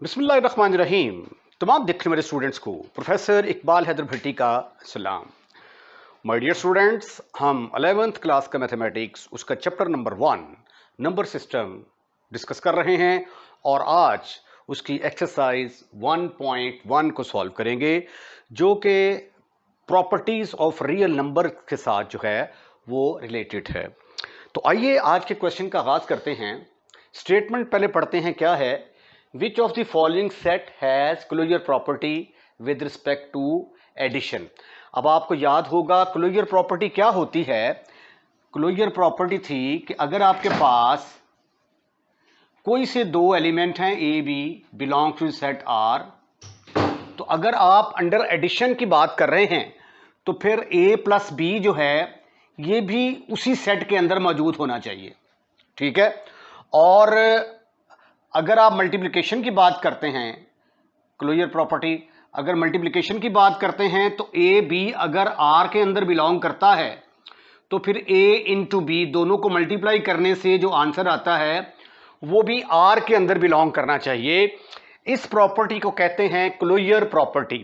बिस्मिल्लाहिर्रहमानिर्रहीम। तमाम देखने वाले स्टूडेंट्स को प्रोफेसर इकबाल हैदर भट्टी का सलाम। माय डियर स्टूडेंट्स, हम 11th क्लास का मैथमेटिक्स उसका chapter number 1 number system discuss कर रहे हैं और आज उसकी एक्सरसाइज 1.1 को सॉल्व करेंगे, जो कि प्रॉपर्टीज ऑफ रियल नंबर के साथ जो है वो रिलेटेड है। तो आइए आज के क्वेश्चन का आगाज करते हैं। स्टेटमेंट पहले पढ़ते हैं, क्या है। Which of the following set has closure property with respect to addition? अब आपको याद होगा क्लोजर प्रॉपर्टी क्या होती है। क्लोजर प्रॉपर्टी थी कि अगर आपके पास कोई से दो एलिमेंट हैं A B belong to set R, तो अगर आप अंडर एडिशन की बात कर रहे हैं तो फिर ए प्लस बी जो है ये भी उसी सेट के अंदर मौजूद होना चाहिए, ठीक है। और अगर आप मल्टीप्लिकेशन की बात करते हैं, क्लोजर प्रॉपर्टी अगर मल्टीप्लिकेशन की बात करते हैं तो ए बी अगर आर के अंदर बिलोंग करता है तो फिर ए इंटू बी दोनों को मल्टीप्लाई करने से जो आंसर आता है वो भी आर के अंदर बिलोंग करना चाहिए। इस प्रॉपर्टी को कहते हैं क्लोजर प्रॉपर्टी।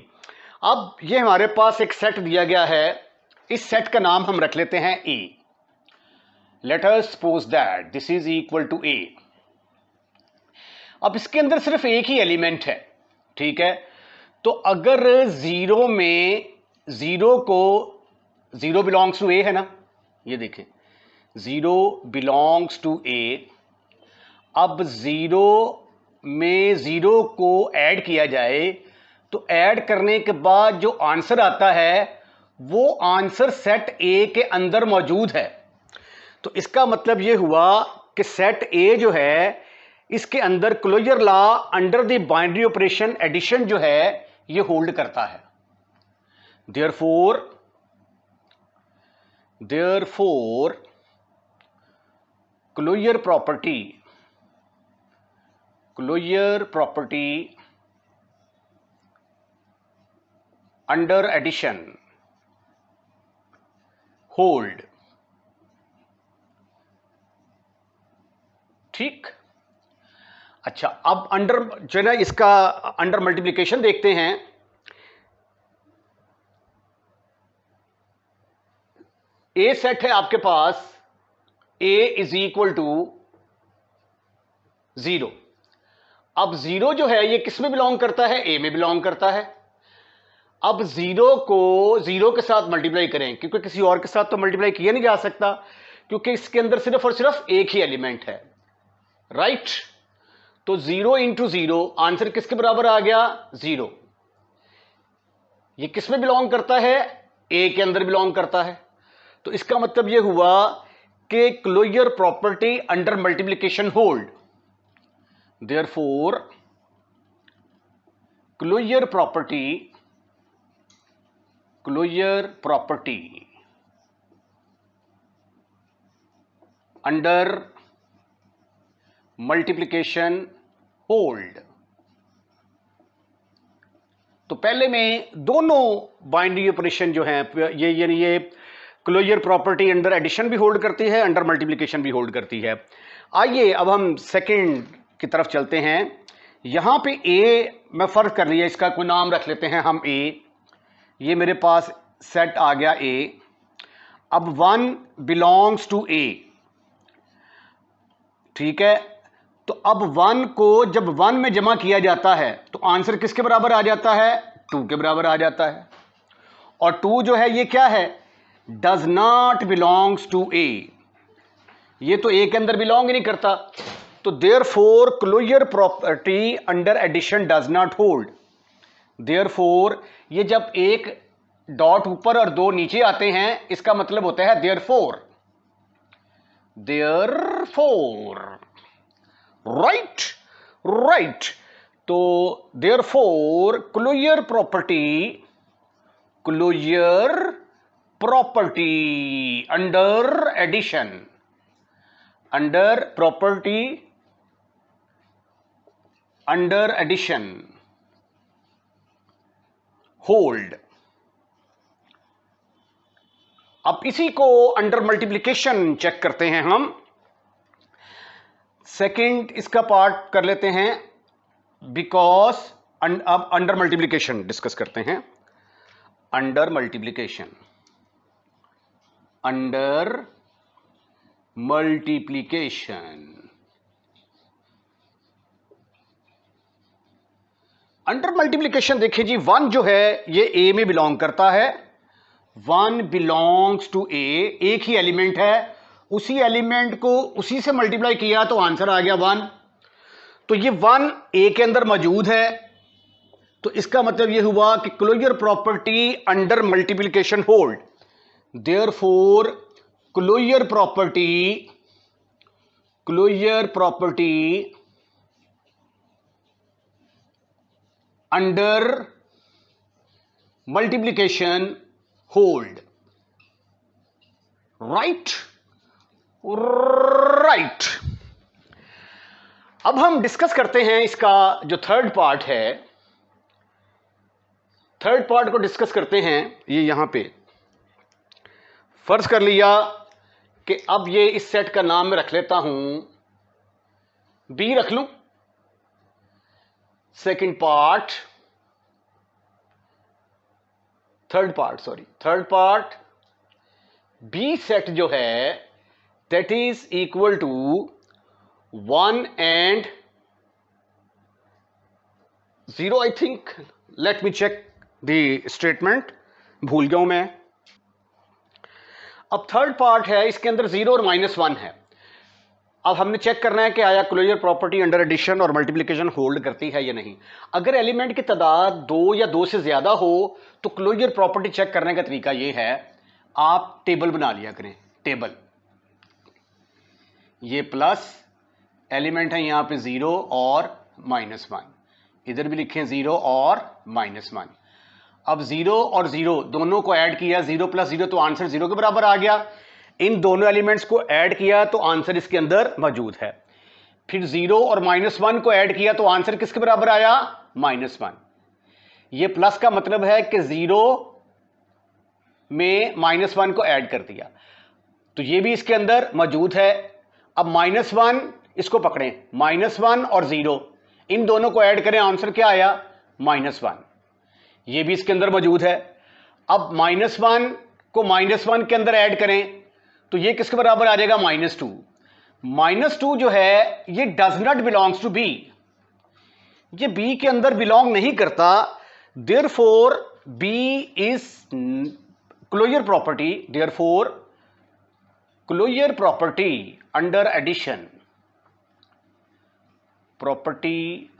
अब ये हमारे पास एक सेट दिया गया है, इस सेट का नाम हम रख लेते हैं A. Let us suppose that this is equal to A. अब इसके अंदर सिर्फ एक ही एलिमेंट है, ठीक है। तो अगर जीरो में जीरो बिलोंग्स टू ए है ना, ये देखें जीरो बिलोंग्स टू ए। अब जीरो में जीरो को ऐड किया जाए तो ऐड करने के बाद जो आंसर आता है वो आंसर सेट ए के अंदर मौजूद है। तो इसका मतलब ये हुआ कि सेट ए जो है इसके अंदर closure law under the binary operation addition जो है ये होल्ड करता है। Therefore closure property under addition hold, ठीक। अच्छा, अब अंडर जो है ना इसका अंडर मल्टीप्लिकेशन देखते हैं। ए सेट है आपके पास, ए इज इक्वल टू जीरो। अब जीरो जो है ये किस में बिलोंग करता है, ए में बिलोंग करता है। अब जीरो को जीरो के साथ मल्टीप्लाई करें, क्योंकि किसी और के साथ तो मल्टीप्लाई किया नहीं जा सकता, क्योंकि इसके अंदर सिर्फ और सिर्फ एक ही एलिमेंट है, राइट। तो जीरो इंटू जीरो आंसर किसके बराबर आ गया, जीरो। ये किस में बिलोंग करता है, ए के अंदर बिलोंग करता है। तो इसका मतलब यह हुआ कि closure property under multiplication hold. Therefore closure property under multiplication hold. तो पहले में दोनों बाइनरी ऑपरेशन जो हैं ये यानी ये क्लोजर प्रॉपर्टी अंडर एडिशन भी होल्ड करती है, अंडर मल्टीप्लिकेशन भी होल्ड करती है। आइए अब हम सेकंड की तरफ चलते हैं। यहां पे ए में फर्क कर लिया, इसका कोई नाम रख लेते हैं हम ए। ये मेरे पास सेट आ गया ए। अब वन बिलोंग्स टू ए, ठीक है। तो अब वन को जब वन में जमा किया जाता है तो आंसर किसके बराबर आ जाता है, टू के बराबर आ जाता है। और टू जो है ये क्या है, डज नॉट बिलोंग्स टू ए, ये तो ए के अंदर बिलोंग ही नहीं करता। तो therefore closure property under addition does not hold. Therefore ये जब एक डॉट ऊपर और दो नीचे आते हैं इसका मतलब होता है देयरफॉर राइट। तो therefore closure property under addition hold. अब इसी को अंडर मल्टीप्लिकेशन चेक करते हैं हम। सेकंड इसका पार्ट कर लेते हैं। बिकॉज अब अंडर मल्टीप्लीकेशन डिस्कस करते हैं। Under multiplication, under multiplication, under multiplication देखिए जी, वन जो है ये ए में बिलोंग करता है, वन बिलोंग्स टू ए, एक ही एलिमेंट है, उसी एलिमेंट को उसी से मल्टीप्लाई किया तो आंसर आ गया वन। तो ये वन ए के अंदर मौजूद है, तो इसका मतलब ये हुआ कि closure property under multiplication hold, therefore closure property under multiplication hold, right right. अब हम डिस्कस करते हैं इसका जो थर्ड पार्ट है, थर्ड पार्ट को डिस्कस करते हैं। ये यहां पे फर्ज कर लिया कि अब ये इस सेट का नाम मैं रख लेता हूं, बी रख लूं। Second part, third part B set जो है that is equal to 1 and 0। I think, let me check the statement, भूल गया हूं मैं। अब थर्ड पार्ट है, इसके अंदर 0 और -1 है। अब हमने चेक करना है कि आया क्लोजर प्रॉपर्टी अंडर एडिशन और मल्टीप्लिकेशन होल्ड करती है या नहीं। अगर एलिमेंट की तादाद 2 या 2 से ज्यादा हो तो क्लोजर प्रॉपर्टी चेक करने का तरीका यह है, आप टेबल बना लिया करें। टेबल, ये प्लस एलिमेंट है यहां पे 0 और -1, इधर भी लिखें 0 और -1। अब 0 और 0 दोनों को ऐड किया, 0 + 0 तो आंसर 0 के बराबर आ गया। इन दोनों एलिमेंट्स को ऐड किया तो आंसर इसके अंदर मौजूद है। फिर 0 और -1 को ऐड किया तो आंसर किसके बराबर आया? -1। ये प्लस का मतलब है कि 0 में -1 को ऐड कर दिया, तो ये भी इसके अंदर मौजूद है। अब -1 इसको पकड़ें, -1 और 0 इन दोनों को ऐड करें, आंसर क्या आया? -1। ये भी इसके अंदर मौजूद है। अब -1 को -1 के अंदर ऐड करें तो ये किसके बराबर आ जाएगा? -2। -2 जो है ये does not belongs to B, ये बी के अंदर बिलोंग नहीं करता। Therefore B is closure property, therefore closure property under addition, property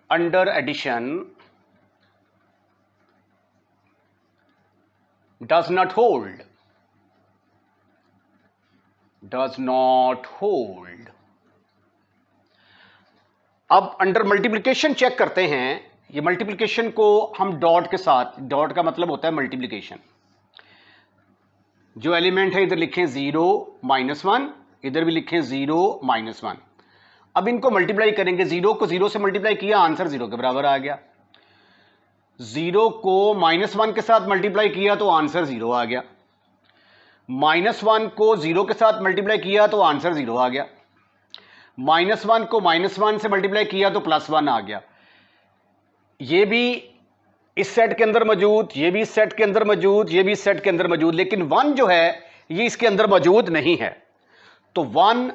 under addition does not hold, does not hold। अब अंडर मल्टीप्लिकेशन चेक करते हैं। ये मल्टीप्लिकेशन को हम डॉट के साथ, डॉट का मतलब होता है मल्टीप्लिकेशन। जो एलिमेंट है इधर लिखें 0 -1, इधर भी लिखें 0 -1। अब इनको मल्टीप्लाई करेंगे, 0 को 0 से मल्टीप्लाई किया, आंसर 0 के बराबर आ गया। 0 को -1 के साथ मल्टीप्लाई किया तो आंसर 0 आ गया। -1 को 0 के साथ मल्टीप्लाई किया तो आंसर 0 आ गया। -1 को -1 से मल्टीप्लाई किया तो +1 आ गया। ये भी इस सेट के अंदर मौजूद, ये भी इस सेट के अंदर मौजूद, ये भी इस सेट के अंदर मौजूद, लेकिन 1 जो है ये इसके अंदर मौजूद नहीं है। तो 1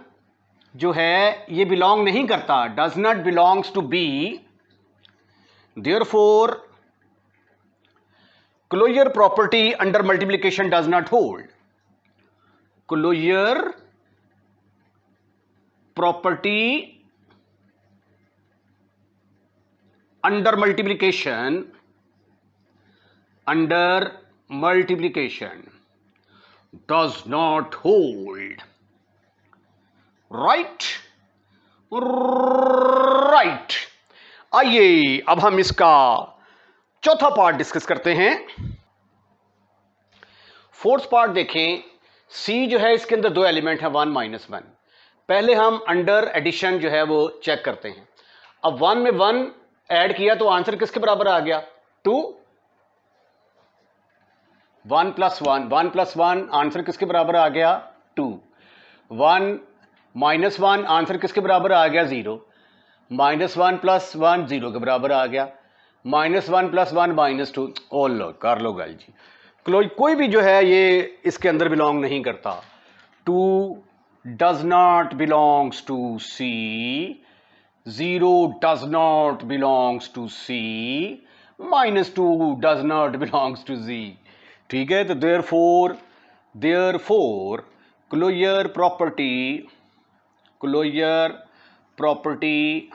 जो है ये बिलोंग नहीं करता, does not belongs to B. Therefore closure property under multiplication does not hold. Closure property under multiplication does not hold, right right। आइए अब हम इसका चौथा पार्ट डिस्कस करते हैं। फोर्थ पार्ट देखें। सी जो है इसके अंदर दो एलिमेंट है 1 -1। पहले हम अंडर एडिशन जो है वो चेक करते हैं। अब 1 में 1 ऐड किया तो आंसर किसके बराबर आ गया? 2। 1 + 1, 1 + 1 आंसर किसके बराबर आ गया? 2। 1 -1 आंसर किसके बराबर आ गया? 0। -1 + 1 0 के बराबर आ गया। -1 + 1 -2। ओ लो कर लो गल जी। कोई भी जो है ये इसके अंदर बिलोंग नहीं करता। 2 does not belongs to C, 0 does not belongs to C, -2 does not belongs to Z। ठीक है, तो therefore closure property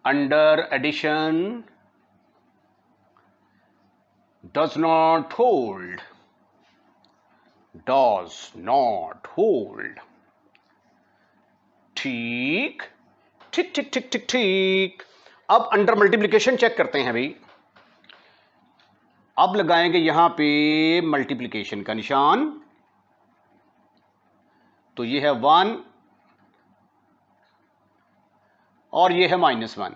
under addition does not hold ठीक ठीक ठीक ठीक ठीक ठीक। अब अंडर मल्टीप्लिकेशन चेक करते हैं भाई। अब लगाएंगे यहां पे मल्टीप्लिकेशन का निशान, तो ये है 1 और ये है -1।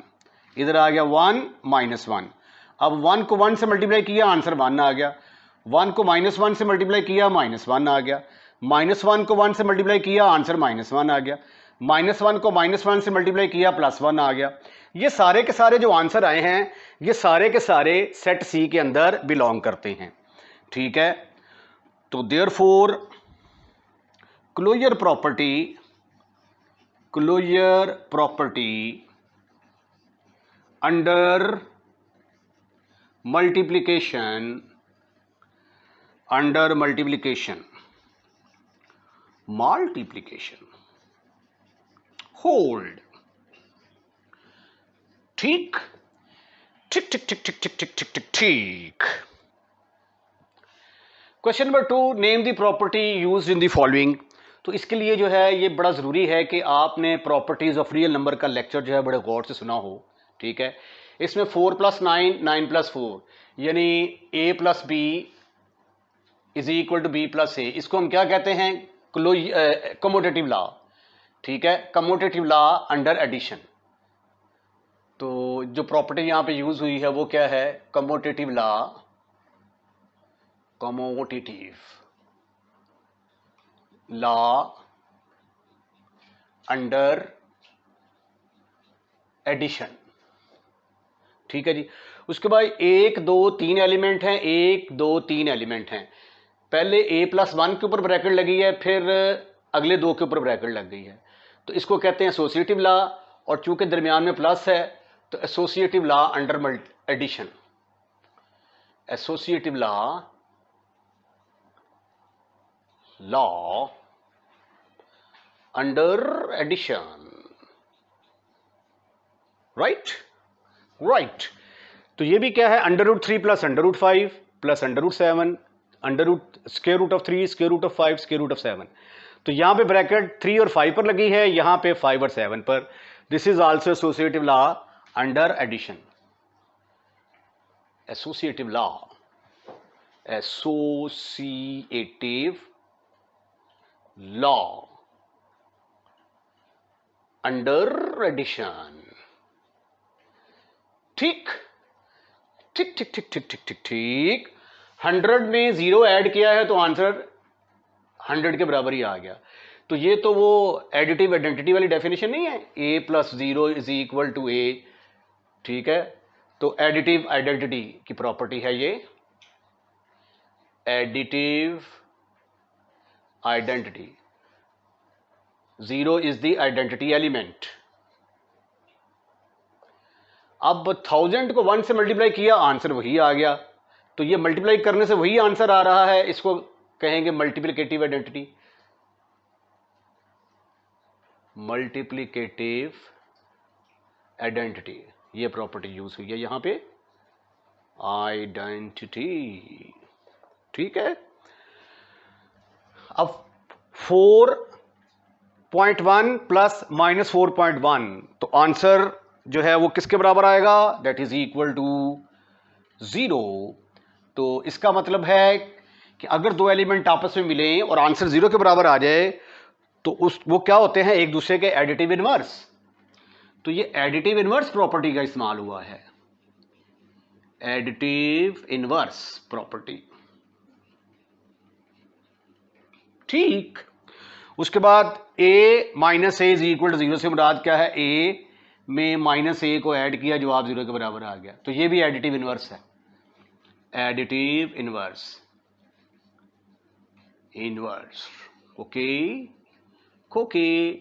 इधर आ गया 1 -1। अब 1 को 1 से मल्टीप्लाई किया, आंसर 1 आ गया। 1 को -1 से मल्टीप्लाई किया, -1 आ गया। -1 को 1 से मल्टीप्लाई किया, आंसर -1 आ गया। -1 को -1 से मल्टीप्लाई किया, +1 आ गया। ये सारे के सारे जो आंसर आए हैं, ये सारे के सारे सेट सी के अंदर बिलोंग करते हैं। ठीक है, तो therefore closure property under multiplication hold. ठीक ठीक ठीक ठीक ठीक ठीक ठीक ठीक ठीक ठीक। Question number 2, name the property used in the following. तो इसके लिए जो है ये बड़ा ज़रूरी है कि आपने प्रॉपर्टीज़ ऑफ रियल नंबर का लेक्चर जो है बड़े गौर से सुना हो। ठीक है, इसमें 4 + 9 9 + 4 यानी A + B = B + A, इसको हम क्या कहते हैं? Commutative law. ठीक है, कमोटेटिव लॉ अंडर एडिशन। तो जो प्रॉपर्टी यहां पे यूज हुई है वो क्या है? Commutative law under addition. ठीक है जी। उसके बाद 1 2 3 एलिमेंट हैं, 1 2 3 एलिमेंट हैं। पहले A + 1 के ऊपर ब्रैकेट लगी है, फिर अगले 2 के ऊपर ब्रैकेट लग गई है, तो इसको कहते हैं एसोसिएटिव लॉ। और चूंकि दरमियान में प्लस है तो associative law under addition. Associative law under addition. Right. तो ये भी क्या है? √3 + √5 + √7 √√3 √5 √7। तो यहां पे ब्रैकेट 3 और 5 पर लगी है, यहां पे 5 और 7 पर। This is also associative law under addition. Associative law under addition. ठीक ठीक ठीक ठीक ठीक ठीक ठीक ठीक। 100 में 0 ऐड किया है तो आंसर 100 के बराबर ही आ गया। तो ये तो वो एडिटिव आइडेंटिटी वाली डेफिनेशन नहीं है, A + 0 = A। ठीक है, तो एडिटिव आइडेंटिटी की प्रॉपर्टी है ये। Additive identity, 0 is the identity element. अब 1000 को 1 से मल्टीप्लाई किया, आंसर वही आ गया। तो ये मल्टीप्लाई करने से वही आंसर आ रहा है, इसको कहेंगे मल्टीप्लिकेटिव आइडेंटिटी। मल्टीप्लिकेटिव आइडेंटिटी, ये प्रॉपर्टी यूज हुई है यहां पे, आइडेंटिटी। ठीक है, अब 4.1 + -4.1, तो आंसर जो है वो किसके बराबर आएगा? That is equal to 0। तो इसका मतलब है कि अगर दो एलिमेंट आपस में मिले और आंसर 0 के बराबर आ जाए तो वो क्या होते हैं? एक दूसरे के एडिटिव इनवर्स। तो ये एडिटिव इनवर्स प्रॉपर्टी का इस्तेमाल हुआ है, एडिटिव इनवर्स प्रॉपर्टी। ठीक, उसके बाद a minus A is equal to 0 से मुराद क्या है, a में माइनस ए को ऐड किया, जवाब 0 के बराबर आ गया। तो ये भी एडिटिव इनवर्स है, additive inverse, inverse. Okay okay.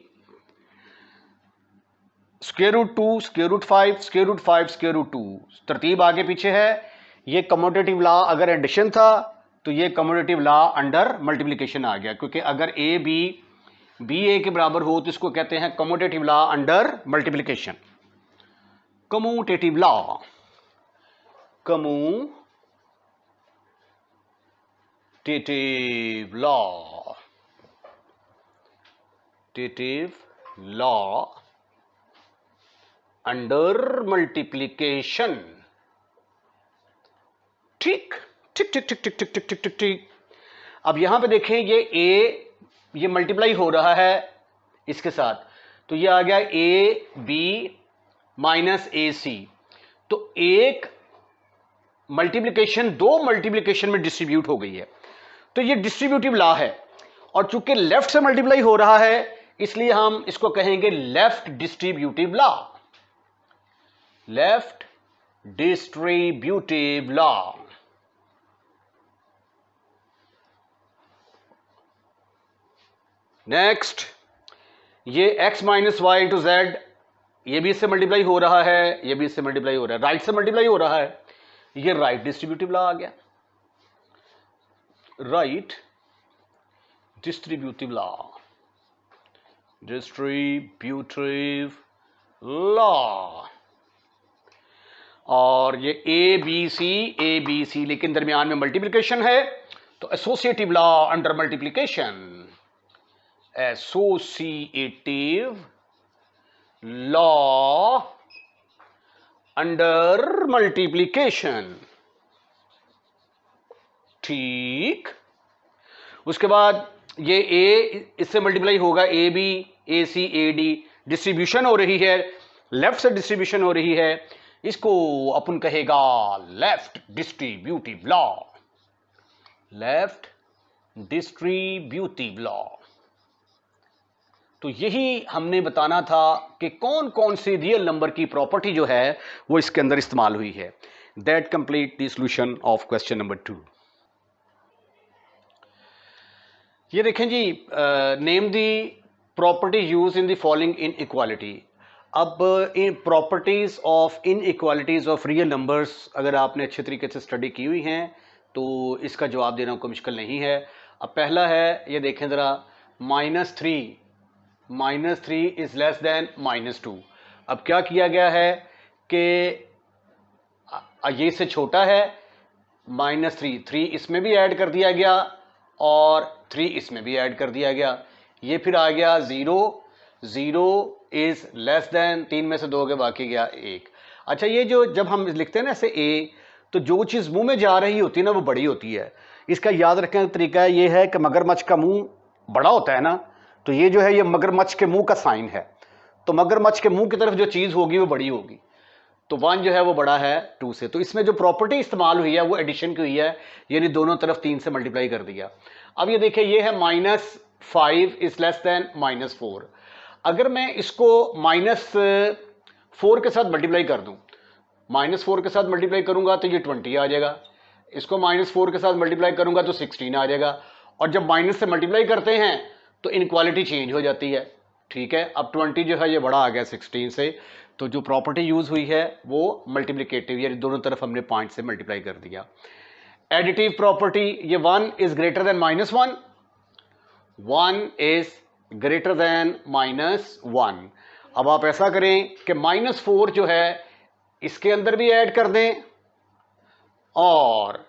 Square root 2, square root 5, square root 5, square root 2, तरतीब आगे पीछे है। ये कमोटेटिव लॉ अगर एडिशन था तो ये कमोटेटिव लॉ अंडर मल्टीप्लिकेशन आ गया, क्योंकि अगर ए बी ए के बराबर हो तो इसको कहते हैं commutative law under multiplication. Commutative law, commutative law, टेटिव लॉ अंडर मल्टीप्लिकेशन। ठीक ठीक ठीक ठीक ठीक ठीक ठीक ठीक ठीक ठीक। अब यहां पे देखें, ये मल्टीप्लाई हो रहा है इसके साथ, तो ये आ गया ए बी माइनस ए सी। तो एक मल्टीप्लिकेशन दो मल्टीप्लिकेशन में डिस्ट्रीब्यूट हो गई है, तो ये डिस्ट्रीब्यूटिव लॉ है। और चूंकि लेफ्ट से मल्टीप्लाई हो रहा है इसलिए हम इसको कहेंगे left distributive law, left distributive law. Next, ये x minus Y into Z, ये भी इससे मल्टीप्लाई हो रहा है, ये भी इससे मल्टीप्लाई हो रहा है, राइट से मल्टीप्लाई हो रहा है, ये राइट डिस्ट्रीब्यूटिव लॉ आ गया, right distributive law, distributive law. और ये ए बी सी, लेकिन दरमियान में मल्टीप्लिकेशन है, तो associative law under multiplication, associative law under multiplication. ठीक। उसके बाद ये ए इससे मल्टीप्लाई होगा, A B A C A D, distribution हो रही है, लेफ्ट से डिस्ट्रीब्यूशन हो रही है, इसको अपन कहेगा left distributive law, left distributive law. तो यही हमने बताना था कि कौन कौन सी रियल नंबर की प्रॉपर्टी जो है वो इसके अंदर इस्तेमाल हुई है। That complete the solution of question number 2। ये देखें जी, name the property use in the following inequality. अब इन properties of inequalities of real numbers अगर आपने अच्छे तरीके से स्टडी की हुई हैं तो इसका जवाब देना कोई मुश्किल नहीं है। अब पहला है, ये देखें ज़रा, -3 इज लेस देन -2। अब क्या किया गया है कि ये से छोटा है, -3 इसमें भी ऐड कर दिया गया और 3 इसमें भी ऐड कर दिया गया। ये फिर आ गया 0 इज लेस देन, 3 में से 2 के बाकी गया 1। अच्छा, ये जो जब हम लिखते हैं ना ऐसे ए, तो जो चीज़ मुंह में जा रही होती है ना वो बड़ी होती है। इसका याद रखने का तरीका ये है कि मगरमच्छ का मुंह बड़ा होता है ना, तो ये जो है ये मगरमच्छ के मुंह का साइन है, तो मगरमच्छ के मुंह की तरफ जो चीज़ होगी वो बड़ी होगी, तो 1 जो है वो बड़ा है 2 से। तो इसमें जो प्रॉपर्टी इस्तेमाल हुई है वो एडिशन की हुई है, यानी दोनों तरफ 3 से मल्टीप्लाई कर दिया। अब ये देखिए, ये है -5 इज लेस देन -4। अगर मैं इसको -4 के साथ मल्टीप्लाई कर दूं, -4 के साथ मल्टीप्लाई करूंगा तो ये 20 आ जाएगा, इसको -4 के साथ मल्टीप्लाई करूंगा तो 16 आ जाएगा। और जब माइनस से मल्टीप्लाई करते हैं तो इनक्वालिटी चेंज हो जाती है। ठीक है, अब 20 जो है ये बड़ा आ गया 16 से, तो जो प्रॉपर्टी यूज हुई है वो मल्टीप्लिकेटिव, यानी दोनों तरफ हमने पॉइंट से मल्टीप्लाई कर दिया। एडिटिव प्रॉपर्टी, ये 1 is greater than -1, 1 is greater than -1। अब आप ऐसा करें कि -4 जो है इसके अंदर भी ऐड कर दें और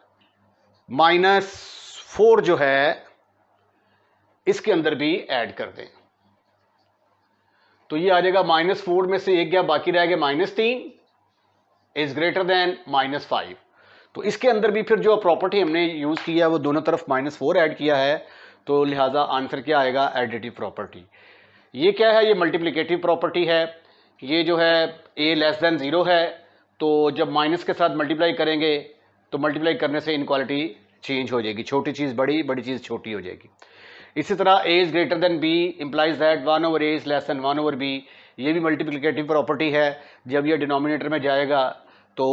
-4 जो है इसके अंदर भी ऐड कर दें, तो ये आ जाएगा -4 में से 1 गया, बाकी रह गया -3 इज ग्रेटर देन -5। तो इसके अंदर भी फिर जो प्रॉपर्टी हमने यूज किया वो दोनों तरफ -4 ऐड किया है, तो लिहाजा आंसर क्या आएगा, एडिटिव प्रॉपर्टी। ये क्या है, ये मल्टीप्लिकेटिव प्रॉपर्टी है। ये जो है a लेस देन 0 है, तो जब माइनस के साथ मल्टीप्लाई करेंगे तो मल्टीप्लाई करने से इनक्वालिटी चेंज हो जाएगी, छोटी चीज़ बड़ी, बड़ी चीज़ छोटी हो जाएगी। इसी तरह a is greater than b implies that 1 over a is less than 1 over b, ये भी मल्टीप्लिकेटिव प्रॉपर्टी है। जब ये डिनोमिनेटर में जाएगा तो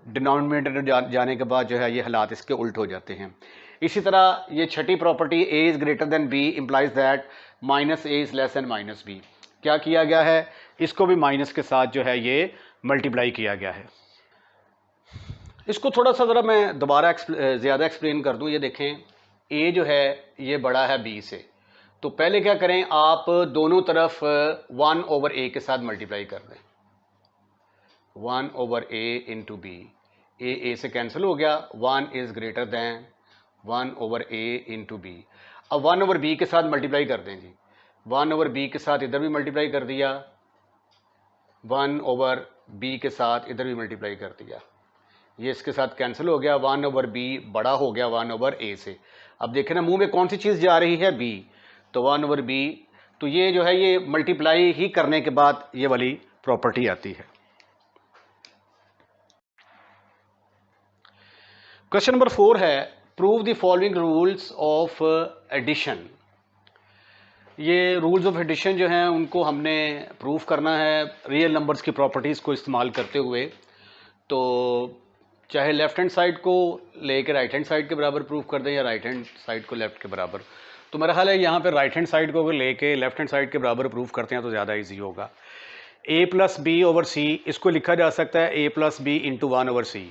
डिनोमिनेटर में जाने के बाद जो है ये हालात इसके उल्ट हो जाते हैं। इसी तरह ये छठी property a is greater than b implies that minus a is less than minus b, क्या किया गया है, इसको भी माइनस के साथ जो है ये मल्टीप्लाई किया गया है। इसको थोड़ा सा ज़रा मैं दोबारा ज़्यादा एक्सप्लेन कर दूं। ये देखें a जो है ये बड़ा है b से, तो पहले क्या करें, आप दोनों तरफ 1 ओवर a के साथ मल्टीप्लाई कर दें। 1 over a into B, a से कैंसिल हो गया, 1 is greater than 1 over a into B. अब 1 ओवर b के साथ मल्टीप्लाई कर दें जी, 1 ओवर b के साथ इधर भी मल्टीप्लाई कर दिया, 1 ओवर b के साथ इधर भी मल्टीप्लाई कर दिया, ये इसके साथ कैंसिल हो गया, 1 ओवर b बड़ा हो गया 1 ओवर a से। अब देखें ना मुंह में कौन सी चीज़ जा रही है, b, तो 1 ओवर b, तो ये जो है ये मल्टीप्लाई ही करने के बाद ये वाली प्रॉपर्टी आती है। क्वेश्चन नंबर 4 है, prove the following rules of addition. ये रूल्स ऑफ एडिशन जो हैं उनको हमने प्रूव करना है रियल नंबर्स की प्रॉपर्टीज़ को इस्तेमाल करते हुए। तो चाहे लेफ्ट हैंड साइड को लेकर राइट हैंड साइड के बराबर प्रूव कर दें या राइट हैंड साइड को लेफ्ट के बराबर, तो मेरा ख्याल है यहाँ पे राइट हैंड साइड को अगर लेके लेफ्ट हैंड साइड के बराबर प्रूव करते हैं तो ज़्यादा इजी होगा। a plus B over C, इसको लिखा जा सकता है a plus B into 1 over C.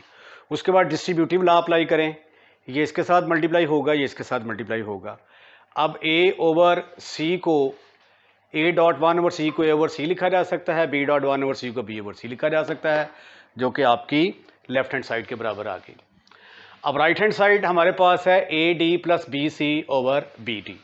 उसके बाद डिस्ट्रीब्यूटिव लॉ अप्लाई करें, ये इसके साथ मल्टीप्लाई होगा, ये इसके साथ मल्टीप्लाई होगा। अब a ओवर c को a डॉट 1 ओवर c को a ओवर c लिखा जा सकता है, b डॉट 1 ओवर c को b ओवर c लिखा जा सकता है, जो कि आपकी लेफ्ट हैंड साइड के बराबर आ गई। अब राइट हैंड साइड हमारे पास है A D plus B C over B T,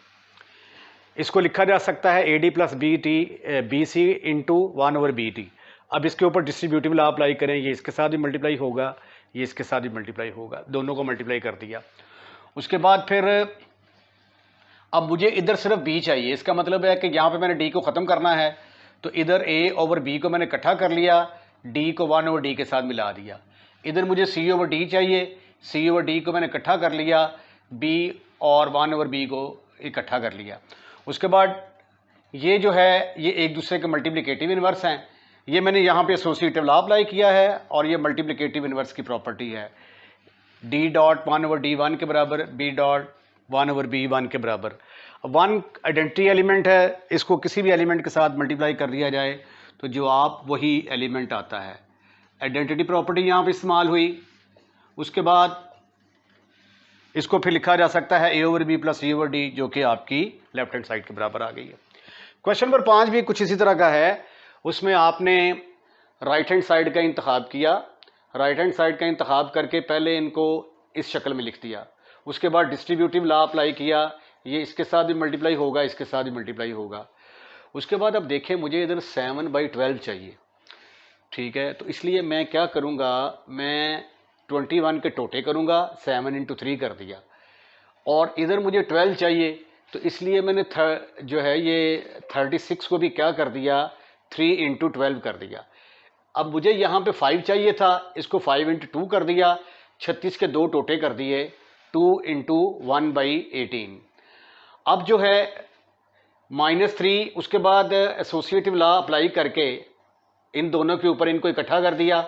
इसको लिखा जा सकता है A D plus B C into 1 over B T. अब इसके ऊपर डिस्ट्रीब्यूटिव लॉ अप्लाई करें, ये इसके साथ भी मल्टीप्लाई होगा, ये इसके साथ भी मल्टीप्लाई होगा, दोनों को मल्टीप्लाई कर दिया। उसके बाद फिर अब मुझे इधर सिर्फ b चाहिए, इसका मतलब है कि यहाँ पे मैंने d को ख़त्म करना है, तो इधर a ओवर b को मैंने इकट्ठा कर लिया, d को 1 ओवर d के साथ मिला दिया। इधर मुझे c ओवर d चाहिए, c ओवर d को मैंने इकट्ठा कर लिया, b और 1 ओवर b को इकट्ठा कर लिया। उसके बाद ये जो है ये एक दूसरे के मल्टीप्लिकेटिव इन्वर्स हैं, ये मैंने यहाँ पे एसोसिएटिव लॉ अप्लाई किया है और ये मल्टीप्लिकेटिव इन्वर्स की प्रॉपर्टी है। d डॉट 1 ओवर d 1 के बराबर, b डॉट 1 ओवर b 1 के बराबर। 1 आइडेंटिटी एलिमेंट है, इसको किसी भी एलिमेंट के साथ मल्टीप्लाई कर दिया जाए तो जो आप वही एलिमेंट आता है। आइडेंटिटी प्रॉपर्टी यहाँ पे इस्तेमाल हुई। उसके बाद इसको फिर लिखा जा सकता है a over b plus c over d, जो कि आपकी लेफ्ट हैंड साइड के बराबर आ गई है। क्वेश्चन नंबर 5 भी कुछ इसी तरह का है, उसमें आपने राइट हैंड साइड का इंतखाब किया, राइट हैंड साइड का इंतखाब करके पहले इनको इस शक्ल में लिख दिया। उसके बाद डिस्ट्रीब्यूटिव लॉ अप्लाई किया, ये इसके साथ भी मल्टीप्लाई होगा, इसके साथ भी मल्टीप्लाई होगा। उसके बाद अब देखें मुझे इधर 7/12 चाहिए, ठीक है, तो इसलिए मैं क्या करूँगा, मैं 21 के टोटे करूँगा, 7 इंटू 3 कर दिया, और इधर मुझे 12 चाहिए, तो इसलिए मैंने जो है ये 36 को भी क्या कर दिया, 3 इंटू 12 कर दिया। अब मुझे यहाँ पे 5 चाहिए था, इसको 5 इंटू 2 कर दिया, 36 के 2 टोटे कर दिए, 2 इंटू 1/18। अब जो है -3, उसके बाद एसोसिएटिव लॉ अप्लाई करके इन दोनों के ऊपर इनको इकट्ठा कर दिया।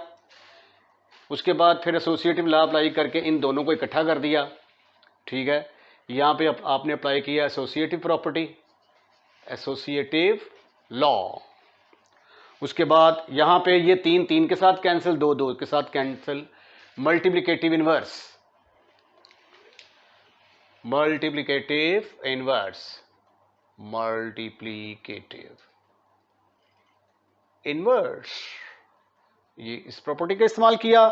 उसके बाद फिर एसोसिएटिव लॉ अप्लाई करके इन दोनों को इकट्ठा कर दिया, ठीक है। यहाँ पे आपने अप्लाई किया एसोसिएटिव प्रॉपर्टी, एसोसिएटिव लॉ। उसके बाद यहाँ पे ये 3 3 के साथ कैंसिल, 2 2 के साथ cancel, multiplicative inverse, multiplicative inverse, multiplicative inverse, ये इस प्रॉपर्टी का इस्तेमाल किया,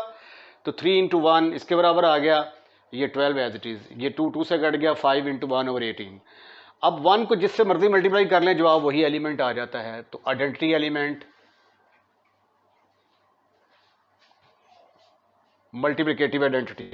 तो 3 इंटू 1 इसके बराबर आ गया, ये 12 एज इट इज़, ये 2 2 से कट गया, 5 इंटू 1 ओवर 18। अब 1 को जिससे मर्जी मल्टीप्लाई कर लें जवाब वही एलिमेंट आ जाता है, तो आइडेंटिटी एलिमेंट मल्टीप्लिकेटिव आइडेंटिटी